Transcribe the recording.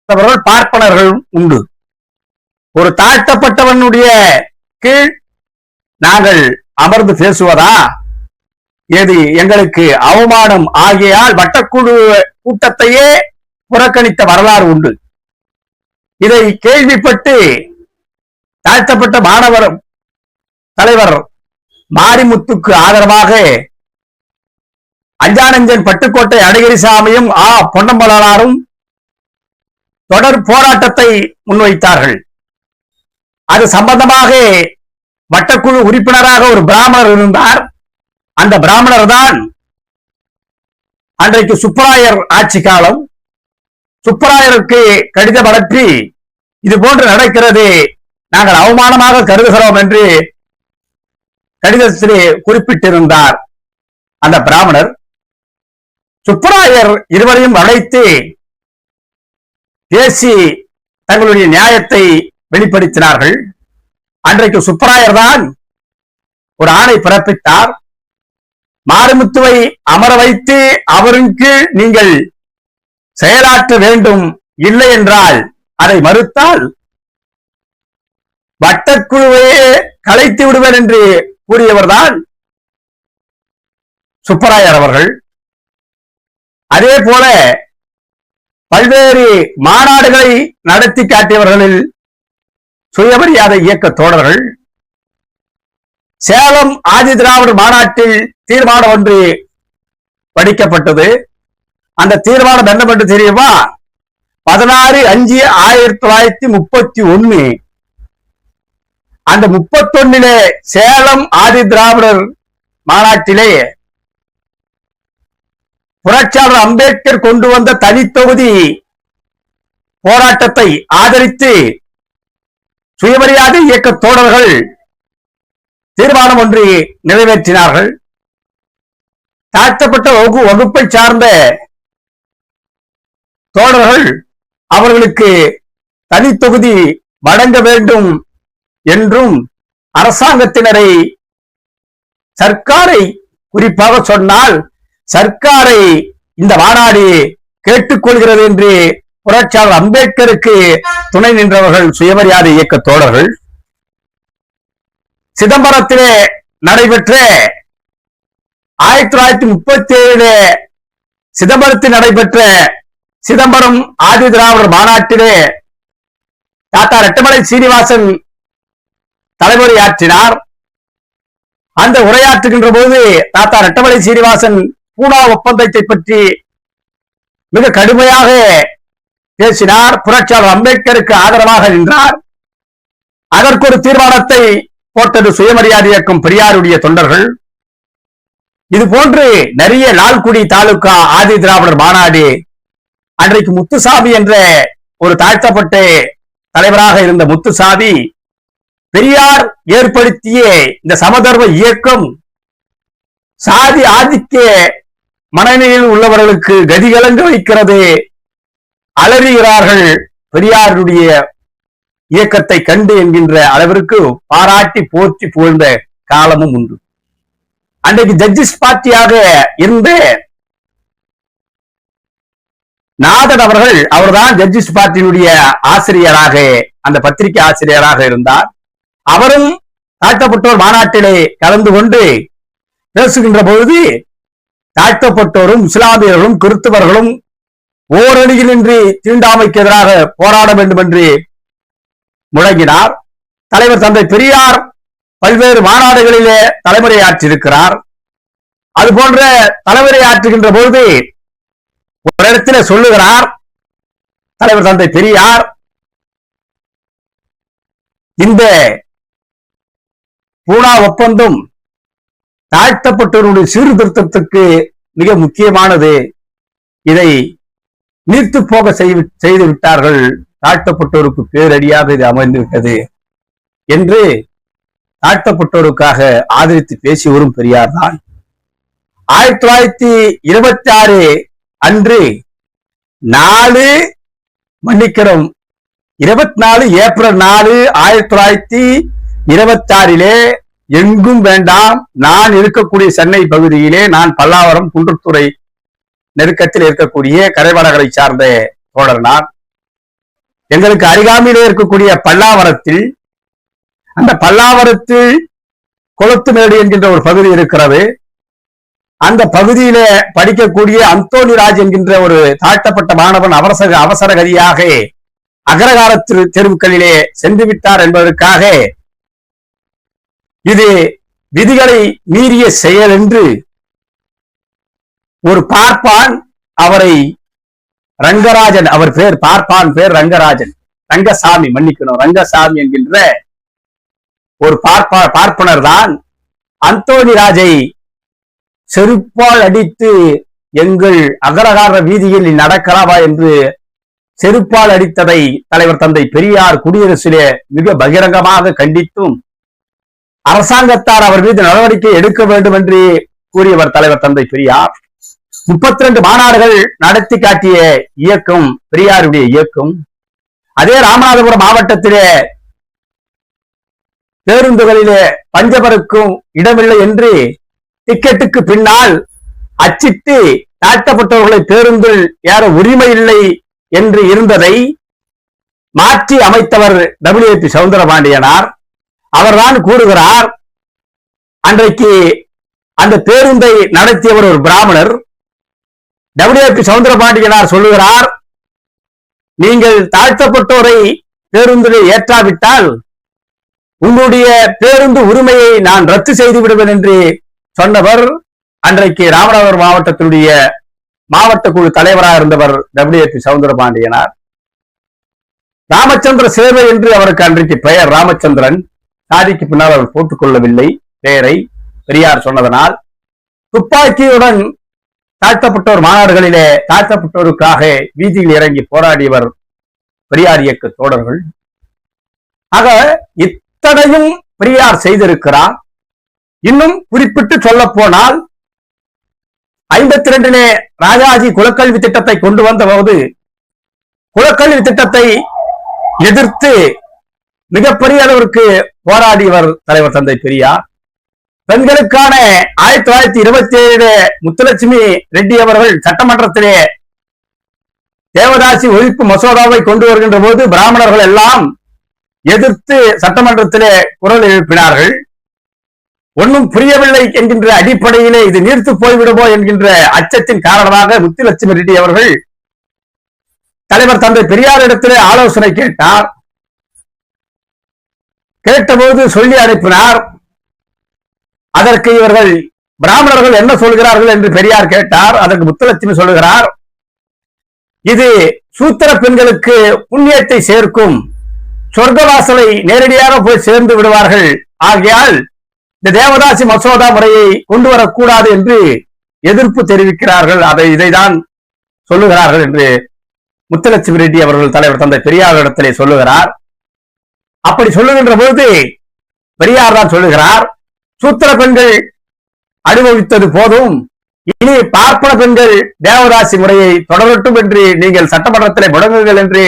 பார்ப்பனர்கள் உண்டு. ஒரு தாழ்த்தப்பட்டவனுடைய கீழ் நாங்கள் அமர்ந்து பேசுவதா? எது எங்களுக்கு அவமானம் ஆகியால் வட்டக்குழு கூட்டத்தையே புறக்கணித்த வரலாறு உண்டு. இதை கேள்விப்பட்டு தாழ்த்தப்பட்ட மாணவர் தலைவர் மாரிமுத்துக்கு ஆதரவாக அஞ்சானஞ்சன் பட்டுக்கோட்டை அழகிரிசாமியும் பொன்னம்பலாரும் தொடர் போராட்டத்தை முன்வைத்தார்கள். அது சம்பந்தமாக வட்டக்குழு உறுப்பினராக ஒரு பிராமணர் இருந்தார். அந்த பிராமணர் தான் அன்றைக்கு சுப்பராயர் ஆட்சி காலம். சுப்பராயருக்கு கடிதம் அனுப்பி இது போன்று நடக்கிறது, நாங்கள் அவமானமாக கருதுகிறோம் என்று கடிதத்திலே குறிப்பிட்டிருந்தார். அந்த பிராமணர் சுப்பராயர் இருவரையும் அழைத்து பேசி தங்களுடைய நியாயத்தை வெளிப்படுத்தினார்கள். அன்றைக்கு சுப்பராயர் தான் ஒரு ஆணை பிறப்பித்தார். மாரிமுத்துவை அமர வைத்து அவருக்கு நீங்கள் செயலாற்ற வேண்டும், இல்லை என்றால் அதை மறுத்தால் வட்டக்குழுவையே கலைத்து விடுவர் என்று கூறியவர்தான் சுப்பராயர் அவர்கள். அதே போல பல்வேறு மாநாடுகளை நடத்தி காட்டியவர்களில் சுயமரியாதை இயக்க தோழர்கள். சேலம் ஆதி திராவிடர் மாநாட்டில் தீர்மானம் ஒன்று படிக்கப்பட்டது. அந்த தீர்மானம் என்னவென்று தெரியுமா? 16/5/1931 அந்த 31 சேலம் ஆதி திராவிடர் மாநாட்டிலே புரட்சியாளர் அம்பேத்கர் கொண்டு வந்த தனித்தொகுதி போராட்டத்தை ஆதரித்து சுயமரியாதை இயக்க தோழர்கள் தீர்மானம் ஒன்று நிறைவேற்றினார்கள். தாழ்த்தப்பட்ட வகுப்பை சார்ந்த தோழர்கள் அவர்களுக்கு தனித்தொகுதி வழங்க வேண்டும் என்றும் அரசாங்கத்தினரை, சர்க்காரை குறிப்பாக சொன்னால் சர்க்காரை இந்த மாநாடு கேட்டுக்கொள்கிறது என்று புரட்சியாளர் அம்பேத்கருக்கு துணை நின்றவர்கள் சுயமரியாதை இயக்க தோழர்கள். சிதம்பரத்திலே நடைபெற்ற 1937 சிதம்பரத்தில் நடைபெற்ற சிதம்பரம் ஆதி திராவிடர் மாநாட்டிலே தாத்தா ரெட்டமலை சீனிவாசன் தலைமுறையாற்றினார். அந்த உரையாற்றுகின்ற போது தாத்தா ரெட்டமலை சீனிவாசன் பூனா ஒப்பந்தத்தை பற்றி மிக கடுமையாக பேசினார். புரட்சியாளர் அம்பேத்கருக்கு ஆதரவாக நின்றார். அதற்கு ஒரு தீர்மானத்தை போட்டது சுயமரியாதை இயக்கம் பெரியாருடைய தொண்டர்கள். இது போன்று நிறைய லால்குடி தாலுகா ஆதி திராவிடர் மாநாடு, அன்றைக்கு முத்துசாமி என்ற ஒரு தாழ்த்தப்பட்ட தலைவராக இருந்த முத்துசாமி பெரியார் ஏற்படுத்திய இந்த சமதர்ம இயக்கம் சாதி ஆதிக்க மனநிலையில் உள்ளவர்களுக்கு கதிகலங்க வைக்கிறது, அலறுகிறார்கள் பெரியாருடைய இயக்கத்தை கண்டு என்கின்ற அளவிற்கு பாராட்டி போற்றி புகழ்ந்த காலமும் உண்டு. அன்றைக்கு ஜட்ஜிஸ் பார்ட்டியாக இருந்த நாதன் அவர்கள், அவர்தான் ஜட்ஜிஸ் பார்ட்டியினுடைய ஆசிரியராக, அந்த பத்திரிகை ஆசிரியராக இருந்தார். அவரும் தாழ்த்தப்பட்டோர் மாநாட்டிலே கலந்து கொண்டு பேசுகின்ற பொழுது தாழ்த்தப்பட்டோரும் இஸ்லாமியர்களும் கிறிஸ்தவர்களும் ஓரணியில் நின்று தீண்டாமைக்கு எதிராக போராட வேண்டும் என்று முழங்கினார். தலைவர் தந்தை பெரியார் பல்வேறு மாநாடுகளிலே தலைமுறையாற்றியிருக்கிறார். அது போன்ற தலைமுறையாற்றுகின்ற பொழுது ஒரு இடத்திலே சொல்லுகிறார் தலைவர் தந்தை பெரியார், இந்த பூனா ஒப்பந்தம் தாழ்த்தப்பட்டவருடைய சீர்திருத்தத்துக்கு மிக முக்கியமானது, இதை நீர்த்து போக செய்து விட்டார்கள், தாழ்த்தப்பட்டோருக்கு பேரடியாக இது அமைந்து விட்டது என்று தாழ்த்தப்பட்டோருக்காக ஆதரித்து பேசி வரும் பெரியார் தான் 1926 அன்று 24 ஏப்ரல் 4 1926 எங்கும் வேண்டாம், நான் இருக்கக்கூடிய சென்னை பகுதியிலே, நான் பல்லாவரம் குன்றத்துறை நெருக்கத்தில் இருக்கக்கூடிய கரைவடகளை சார்ந்த தோழர் நான், எங்களுக்கு அருகாமையிலே இருக்கக்கூடிய பல்லாவரத்தில், அந்த பல்லாவரத்தில் குளத்துமேடு என்கின்ற ஒரு பகுதி இருக்கிறது. அந்த பகுதியில படிக்கக்கூடிய அந்தோணிராஜ் என்கின்ற ஒரு தாழ்த்தப்பட்ட மாணவன் அவசர கதியாக அகரகார தெருவுகளிலே சென்று விட்டார் என்பதற்காக இது விதிகளை மீறிய செயல் என்று ஒரு பார்ப்பான் அவரை ரங்கராஜன், அவர் பேர் பார்ப்பான் பேர் ரங்கராஜன், ரங்கசாமி மன்னிக்கணும், ரங்கசாமி என்கின்ற ஒரு பார்ப்பனர் தான் அந்தோணிராஜை செருப்பால் அடித்து எங்கள் அகரகார வீதியில் நடக்கலாமா என்று செருப்பால் அடித்ததை தலைவர் தந்தை பெரியார் குடியரசிலே மிக பகிரங்கமாக கண்டித்தும் அரசாங்கத்தார் அவர் மீது நடவடிக்கை எடுக்க வேண்டும் என்று கூறியவர் தலைவர் தந்தை பெரியார். 32 மாநாடுகள் நடத்தி காட்டிய இயக்கம் பெரியாருடைய இயக்கம். அதே ராமநாதபுரம் மாவட்டத்திலே பேருந்துகளிலே பஞ்சபருக்கும் இடமில்லை என்று டிக்கெட்டுக்கு பின்னால் அச்சிட்டு தாழ்த்தப்பட்டவர்களை பேருந்தில் ஏற உரிமை இல்லை என்று இருந்ததை மாற்றி அமைத்தவர் WAP சவுந்தரபாண்டியனார். அவர்தான் கூறுகிறார், அன்றைக்கு அந்த பேருந்தை நடத்தியவர் ஒரு பிராமணர். WAP சவுந்தரபாண்டியனார் சொல்லுகிறார், நீங்கள் தாழ்த்தப்பட்டோரை பேருந்தில் ஏற்றாவிட்டால் உங்களுடைய பேருந்து உரிமையை நான் ரத்து செய்து விடுவேன் என்று சொன்னவர் அன்றைக்கு ராமநாதபுரம் மாவட்டத்தினுடைய மாவட்ட குழு தலைவராக இருந்தவர் WAP சவுந்தரபாண்டியனார். ராமச்சந்திர சேவை என்று அவருக்கு அன்றைக்கு பெயர். ராமச்சந்திரன் சாதிக்கு பின்னால் அவர் போட்டுக் கொள்ளவில்லை பெயரை, பெரியார் சொன்னதனால். துப்பாக்கியுடன் தாழ்த்தப்பட்டோர் மாநாடுகளிலே தாழ்த்தப்பட்டோருக்காக வீதியில் இறங்கி போராடியவர் பெரியார் இயக்க தோழர்கள். ஆக இத்தனையும் பெரியார் செய்திருக்கிறார். இன்னும் குறிப்பிட்டு சொல்ல போனால் 52 ராஜாஜி குலக்கல்வி திட்டத்தை கொண்டு வந்த போது குலக்கல்வி திட்டத்தை எதிர்த்து மிகப்பெரிய அளவிற்கு போராடியவர் தலைவர் தந்தை பெரியார். பெண்களுக்கான 1927 முத்துலட்சுமி ரெட்டி அவர்கள் சட்டமன்றத்திலே தேவதாசி ஒழிப்பு மசோதாவை கொண்டு வருகின்ற போது பிராமணர்கள் எல்லாம் எதிர்த்து சட்டமன்றத்திலே குரல் எழுப்பினார்கள். ஒன்றும் புரியவில்லை என்கின்ற அடிப்படையிலே இது நீர்த்து போய்விடுமோ என்கின்ற அச்சத்தின் காரணமாக முத்துலட்சுமி ரெட்டி அவர்கள் தலைவர் தந்தை பெரியாரிடத்திலே ஆலோசனை கேட்டார். கேட்டபோது சொல்லி அனுப்பினார். அதற்கு இவர்கள் பிராமணர்கள் என்ன சொல்கிறார்கள் என்று பெரியார் கேட்டார். அதற்கு முத்துலட்சுமி சொல்லுகிறார், இது சூத்திர பெண்களுக்கு புண்ணியத்தை சேர்க்கும், சொர்க்கவாசலை நேரடியாக போய் சேர்ந்து விடுவார்கள், ஆகையால் இந்த தேவதாசி மசோதா முறையை கொண்டு வரக்கூடாது என்று எதிர்ப்பு தெரிவிக்கிறார்கள், இதைதான் சொல்லுகிறார்கள் என்று முத்துலட்சுமி ரெட்டி அவர்கள் தலைவர் தந்தை பெரியாரிடத்திலே சொல்லுகிறார். அப்படி சொல்லுகின்ற போது பெரியார் தான் சொல்லுகிறார், சூத்திர பெண்கள் அனுபவித்தது போதும், இனி பார்ப்பன பெண்கள் தேவதாசி முறையை தொடரட்டும் என்று நீங்கள் சட்டமன்றத்திலே முடங்குங்கள் என்று